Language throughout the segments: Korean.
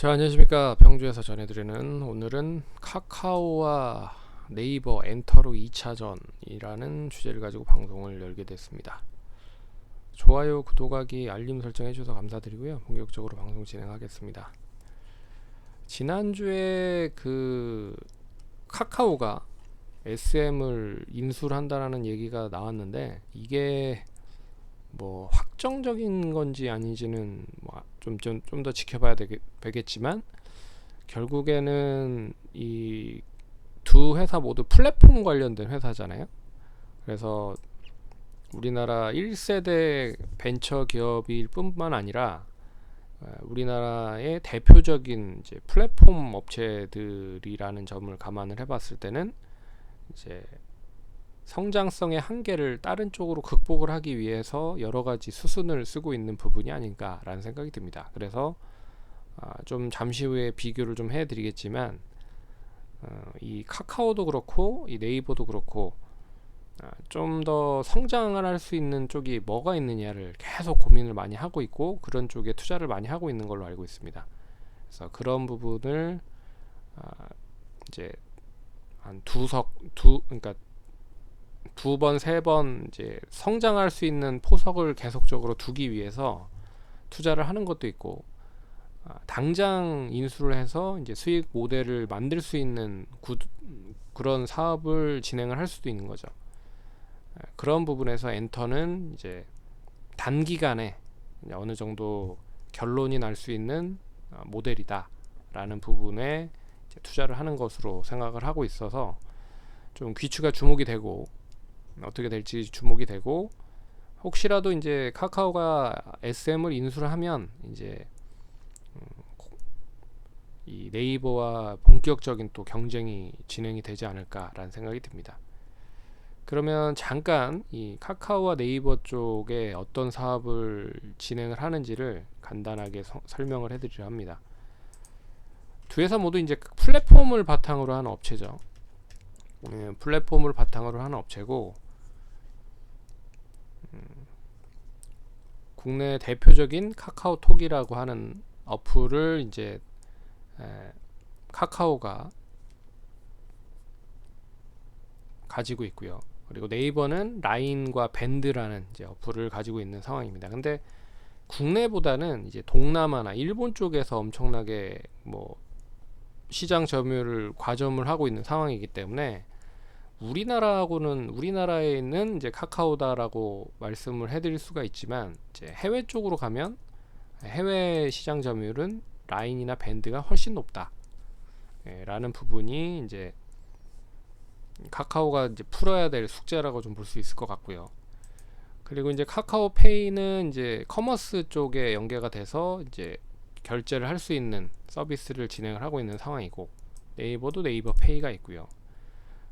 자, 안녕하십니까. 병주에서 전해드리는 오늘은 카카오와 네이버 엔터로 2차전이라는 주제를 가지고 방송을 열게 됐습니다. 좋아요, 구독하기, 알림 설정 해주셔서 감사드리고요. 본격적으로 방송 진행하겠습니다. 지난주에 카카오가 SM을 인수를 한다라는 얘기가 나왔는데, 이게 뭐 확정적인 건지 아닌지는 좀 더 지켜봐야 되겠지만, 결국에는 이 두 회사 모두 플랫폼 관련된 회사잖아요. 그래서 우리나라 1세대 벤처 기업일 뿐만 아니라 우리나라의 대표적인 이제 플랫폼 업체들이라는 점을 감안을 해봤을 때는 이제 성장성의 한계를 다른 쪽으로 극복을 하기 위해서 여러 가지 수순을 쓰고 있는 부분이 아닌가라는 생각이 듭니다. 그래서 좀 잠시 후에 비교를 좀 해드리겠지만, 이 카카오도 그렇고 이 네이버도 그렇고 좀 더 성장을 할 수 있는 쪽이 뭐가 있느냐를 계속 고민을 많이 하고 있고, 그런 쪽에 투자를 많이 하고 있는 걸로 알고 있습니다. 그래서 그런 부분을 이제 한 그러니까 두 번, 세 번 이제 성장할 수 있는 포석을 계속적으로 두기 위해서 투자를 하는 것도 있고, 당장 인수를 해서 이제 수익 모델을 만들 수 있는 그런 사업을 진행을 할 수도 있는 거죠. 그런 부분에서 엔터는 이제 단기간에 어느 정도 결론이 날 수 있는 모델이다라는 부분에 이제 투자를 하는 것으로 생각을 하고 있어서 좀 귀추가 주목이 되고, 어떻게 될지 주목이 되고, 혹시라도 이제 카카오가 SM을 인수를 하면 이제 이 네이버와 본격적인 또 경쟁이 진행이 되지 않을까라는 생각이 듭니다. 그러면 잠깐 이 카카오와 네이버 쪽에 어떤 사업을 진행을 하는지를 간단하게 설명을 해드리려 합니다. 두 회사 모두 이제 플랫폼을 바탕으로 하는 업체죠. 플랫폼을 바탕으로 하는 업체고, 국내 대표적인 카카오톡이라고 하는 어플을 이제 카카오가 가지고 있고요. 그리고 네이버는 라인과 밴드라는 이제 어플을 가지고 있는 상황입니다. 근데 국내보다는 이제 동남아나 일본 쪽에서 엄청나게 뭐 시장 점유율을 과점을 하고 있는 상황이기 때문에, 우리나라에 있는 이제 카카오다라고 말씀을 해드릴 수가 있지만, 이제 해외 쪽으로 가면 해외 시장 점유율은 라인이나 밴드가 훨씬 높다. 라는 부분이 이제 카카오가 이제 풀어야 될 숙제라고 좀 볼 수 있을 것 같고요. 그리고 이제 카카오페이는 이제 커머스 쪽에 연계가 돼서 이제 결제를 할 수 있는 서비스를 진행을 하고 있는 상황이고, 네이버도 네이버 페이가 있고요.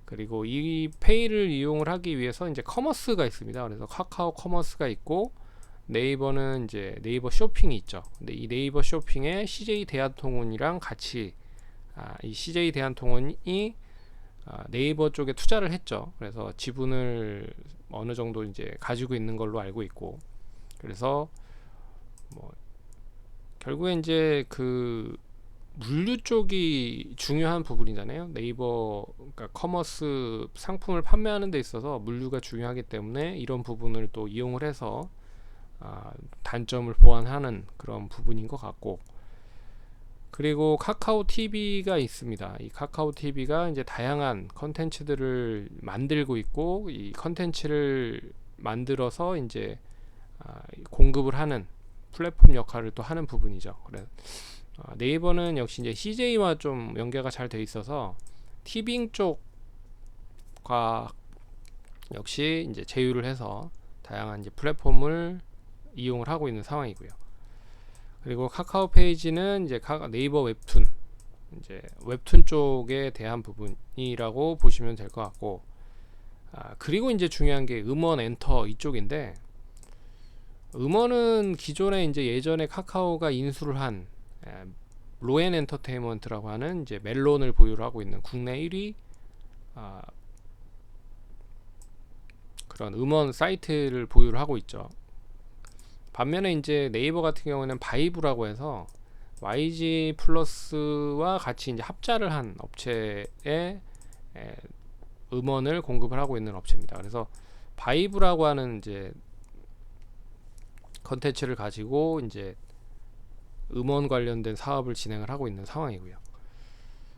그리고 이 페이를 이용을 하기 위해서 이제 커머스가 있습니다. 그래서 카카오 커머스가 있고, 네이버는 이제 네이버 쇼핑이 있죠. 근데 이 네이버 쇼핑에 CJ 대한통운이랑 같이 이 CJ 대한통운이 네이버 쪽에 투자를 했죠. 그래서 지분을 어느 정도 이제 가지고 있는 걸로 알고 있고, 그래서 뭐 결국에 이제 물류 쪽이 중요한 부분이잖아요. 네이버, 그러니까 커머스 상품을 판매하는 데 있어서 물류가 중요하기 때문에 이런 부분을 또 이용을 해서 단점을 보완하는 그런 부분인 것 같고, 그리고 카카오 TV가 있습니다. 이 카카오 TV가 이제 다양한 컨텐츠들을 만들고 있고, 이 컨텐츠를 만들어서 이제 공급을 하는 플랫폼 역할을 또 하는 부분이죠. 그래서 네이버는 역시 이제 CJ와 좀 연계가 잘 돼 있어서 티빙 쪽과 역시 이제 제휴를 해서 다양한 이제 플랫폼을 이용을 하고 있는 상황이고요. 그리고 카카오 페이지는 이제 네이버 웹툰, 이제 웹툰 쪽에 대한 부분이라고 보시면 될 것 같고, 그리고 이제 중요한 게 음원 엔터 이쪽인데, 음원은 기존에 이제 예전에 카카오가 인수를 한 로엔 엔터테인먼트라고 하는 이제 멜론을 보유를 하고 있는 국내 1위 그런 음원 사이트를 보유를 하고 있죠. 반면에 이제 네이버 같은 경우는 바이브라고 해서 YG 플러스와 같이 이제 합자를 한 업체에 에, 음원을 공급을 하고 있는 업체입니다. 그래서 바이브라고 하는 이제 컨텐츠를 가지고 이제 음원 관련된 사업을 진행을 하고 있는 상황이고요.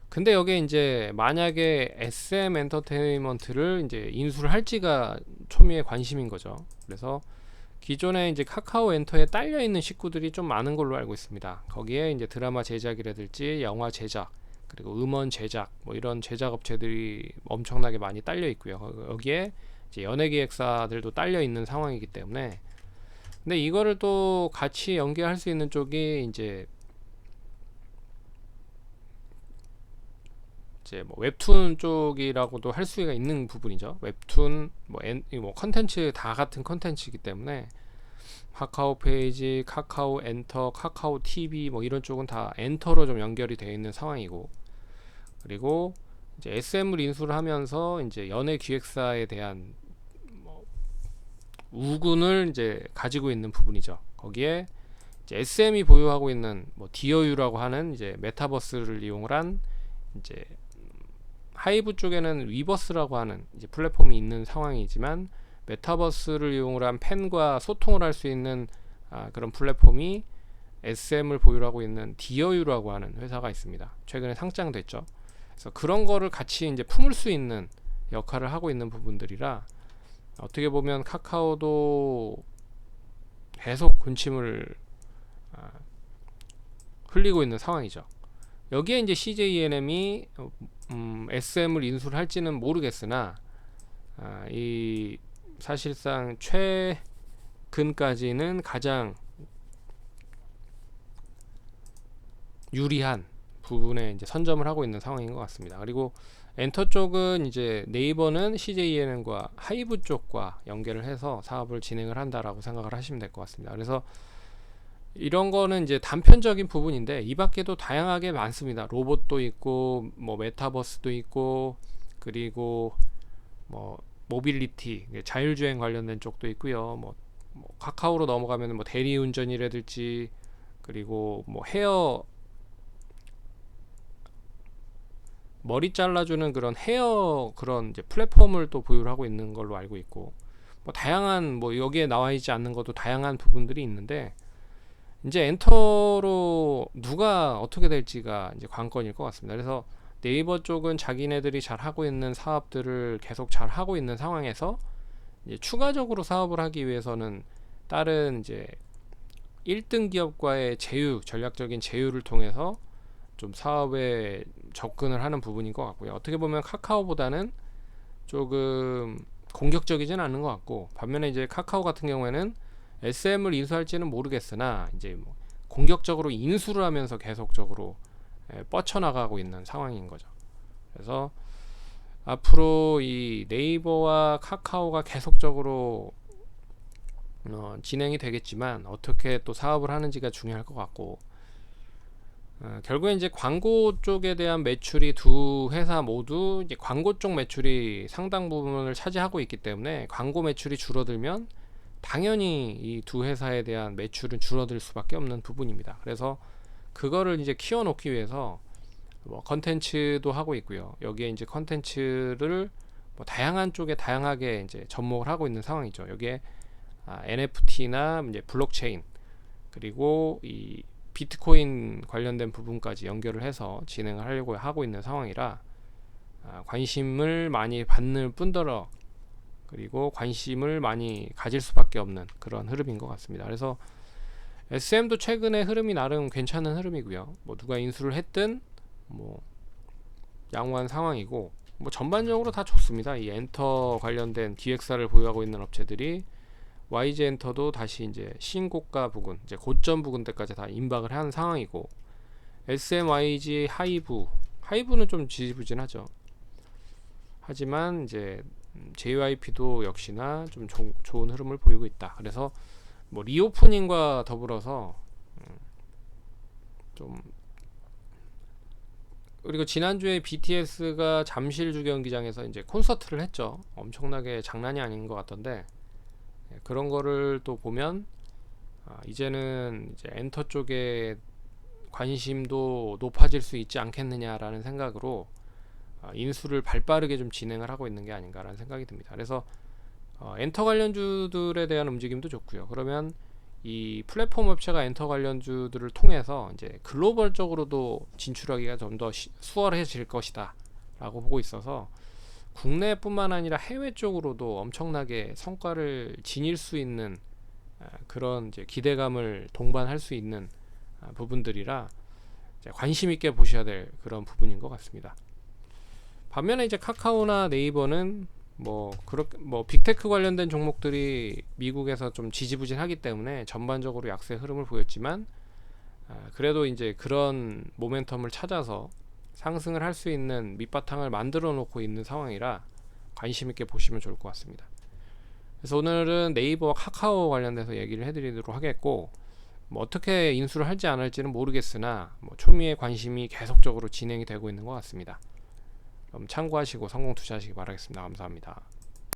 근데 여기에 이제 만약에 SM 엔터테인먼트를 이제 인수를 할지가 초미의 관심인 거죠. 그래서 기존에 이제 카카오 엔터에 딸려 있는 식구들이 좀 많은 걸로 알고 있습니다. 거기에 이제 드라마 제작이라든지 영화 제작, 그리고 음원 제작, 뭐 이런 제작 업체들이 엄청나게 많이 딸려 있고요. 여기에 이제 연예기획사들도 딸려 있는 상황이기 때문에, 근데 이거를 또 같이 연계할 수 있는 쪽이 이제 뭐 웹툰 쪽이라고도 할 수가 있는 부분이죠. 웹툰 뭐 컨텐츠 다 같은 컨텐츠이기 때문에 카카오 페이지, 카카오 엔터, 카카오 TV 뭐 이런 쪽은 다 엔터로 좀 연결이 되어 있는 상황이고, 그리고 이제 SM을 인수를 하면서 이제 연예 기획사에 대한 뭐 우군을 이제 가지고 있는 부분이죠. 거기에 이제 SM이 보유하고 있는 뭐 디어유라고 하는 이제 메타버스를 이용한 이제 하이브 쪽에는 위버스라고 하는 이제 플랫폼이 있는 상황이지만, 메타버스를 이용한 팬과 소통을 할 수 있는 그런 플랫폼이 SM을 보유하고 있는 디어유라고 하는 회사가 있습니다. 최근에 상장됐죠. 그래서 그런 거를 같이 이제 품을 수 있는 역할을 하고 있는 부분들이라, 어떻게 보면 카카오도 계속 군침을 흘리고 있는 상황이죠. 여기에 이제 CJENM이 SM을 인수를 할지는 모르겠으나, 이 사실상 최근까지는 가장 유리한 부분에 이제 선점을 하고 있는 상황인 것 같습니다. 그리고 엔터 쪽은 이제 네이버는 CJENM과 하이브 쪽과 연계를 해서 사업을 진행을 한다라고 생각을 하시면 될 것 같습니다. 그래서 이런 거는 이제 단편적인 부분인데, 이 밖에도 다양하게 많습니다. 로봇도 있고 뭐 메타버스도 있고, 그리고 뭐 모빌리티, 자율주행 관련된 쪽도 있고요. 뭐 카카오로 넘어가면 뭐 대리운전이라든지, 그리고 뭐 헤어, 머리 잘라주는 그런 헤어 그런 이제 플랫폼을 또 보유를 하고 있는 걸로 알고 있고, 뭐 다양한, 뭐 여기에 나와 있지 않는 것도 다양한 부분들이 있는데, 이제 엔터로 누가 어떻게 될지가 이제 관건일 것 같습니다. 그래서 네이버 쪽은 자기네들이 잘 하고 있는 사업들을 계속 잘 하고 있는 상황에서, 이제 추가적으로 사업을 하기 위해서는 다른 이제 1등 기업과의 제휴, 전략적인 제휴를 통해서 좀 사업에 접근을 하는 부분인 것 같고요. 어떻게 보면 카카오보다는 조금 공격적이진 않은 것 같고, 반면에 이제 카카오 같은 경우에는 SM을 인수할지는 모르겠으나 이제 뭐 공격적으로 인수를 하면서 계속적으로 뻗쳐나가고 있는 상황인 거죠. 그래서 앞으로 이 네이버와 카카오가 계속적으로 진행이 되겠지만, 어떻게 또 사업을 하는지가 중요할 것 같고, 결국에 이제 광고 쪽에 대한 매출이 두 회사 모두 이제 광고 쪽 매출이 상당 부분을 차지하고 있기 때문에, 광고 매출이 줄어들면 당연히 이 두 회사에 대한 매출은 줄어들 수밖에 없는 부분입니다. 그래서 그거를 이제 키워놓기 위해서 뭐 컨텐츠도 하고 있고요. 여기에 이제 컨텐츠를 뭐 다양한 쪽에 다양하게 이제 접목을 하고 있는 상황이죠. 여기에 NFT나 이제 블록체인, 그리고 이 비트코인 관련된 부분까지 연결을 해서 진행을 하려고 하고 있는 상황이라, 관심을 많이 받는 뿐더러 그리고 관심을 많이 가질 수밖에 없는 그런 흐름인 것 같습니다. 그래서 SM도 최근에 흐름이 나름 괜찮은 흐름이고요. 뭐 누가 인수를 했든 뭐 양호한 상황이고, 뭐 전반적으로 다 좋습니다. 이 엔터 관련된 기획사를 보유하고 있는 업체들이 YG 엔터도 다시 이제 신고가 부근, 이제 고점 부근대까지 다 임박을 한 상황이고, SMYG 하이브는 좀 지지부진하죠. 하지만 이제 JYP도 역시나 좀 좋은 흐름을 보이고 있다. 그래서 뭐 리오프닝과 더불어서 좀, 그리고 지난주에 BTS가 잠실주 경기장에서 이제 콘서트를 했죠. 엄청나게 장난이 아닌 것 같던데, 그런 거를 또 보면 이제는 이제 엔터 쪽에 관심도 높아질 수 있지 않겠느냐라는 생각으로 인수를 발빠르게 좀 진행을 하고 있는 게 아닌가라는 생각이 듭니다. 그래서 엔터 관련주들에 대한 움직임도 좋고요. 그러면 이 플랫폼 업체가 엔터 관련주들을 통해서 이제 글로벌적으로도 진출하기가 좀 더 수월해질 것이다 라고 보고 있어서 국내뿐만 아니라 해외 쪽으로도 엄청나게 성과를 지닐 수 있는 그런 이제 기대감을 동반할 수 있는 부분들이라 이제 관심 있게 보셔야 될 그런 부분인 것 같습니다. 반면에 이제 카카오나 네이버는 뭐 빅테크 관련된 종목들이 미국에서 좀 지지부진하기 때문에 전반적으로 약세 흐름을 보였지만 그래도 이제 그런 모멘텀을 찾아서 상승을 할 수 있는 밑바탕을 만들어 놓고 있는 상황이라 관심 있게 보시면 좋을 것 같습니다. 그래서 오늘은 네이버와 카카오 관련돼서 얘기를 해드리도록 하겠고, 뭐 어떻게 인수를 할지 안 할지는 모르겠으나 뭐 초미의 관심이 계속적으로 진행이 되고 있는 것 같습니다. 그럼 참고하시고 성공 투자하시기 바라겠습니다. 감사합니다.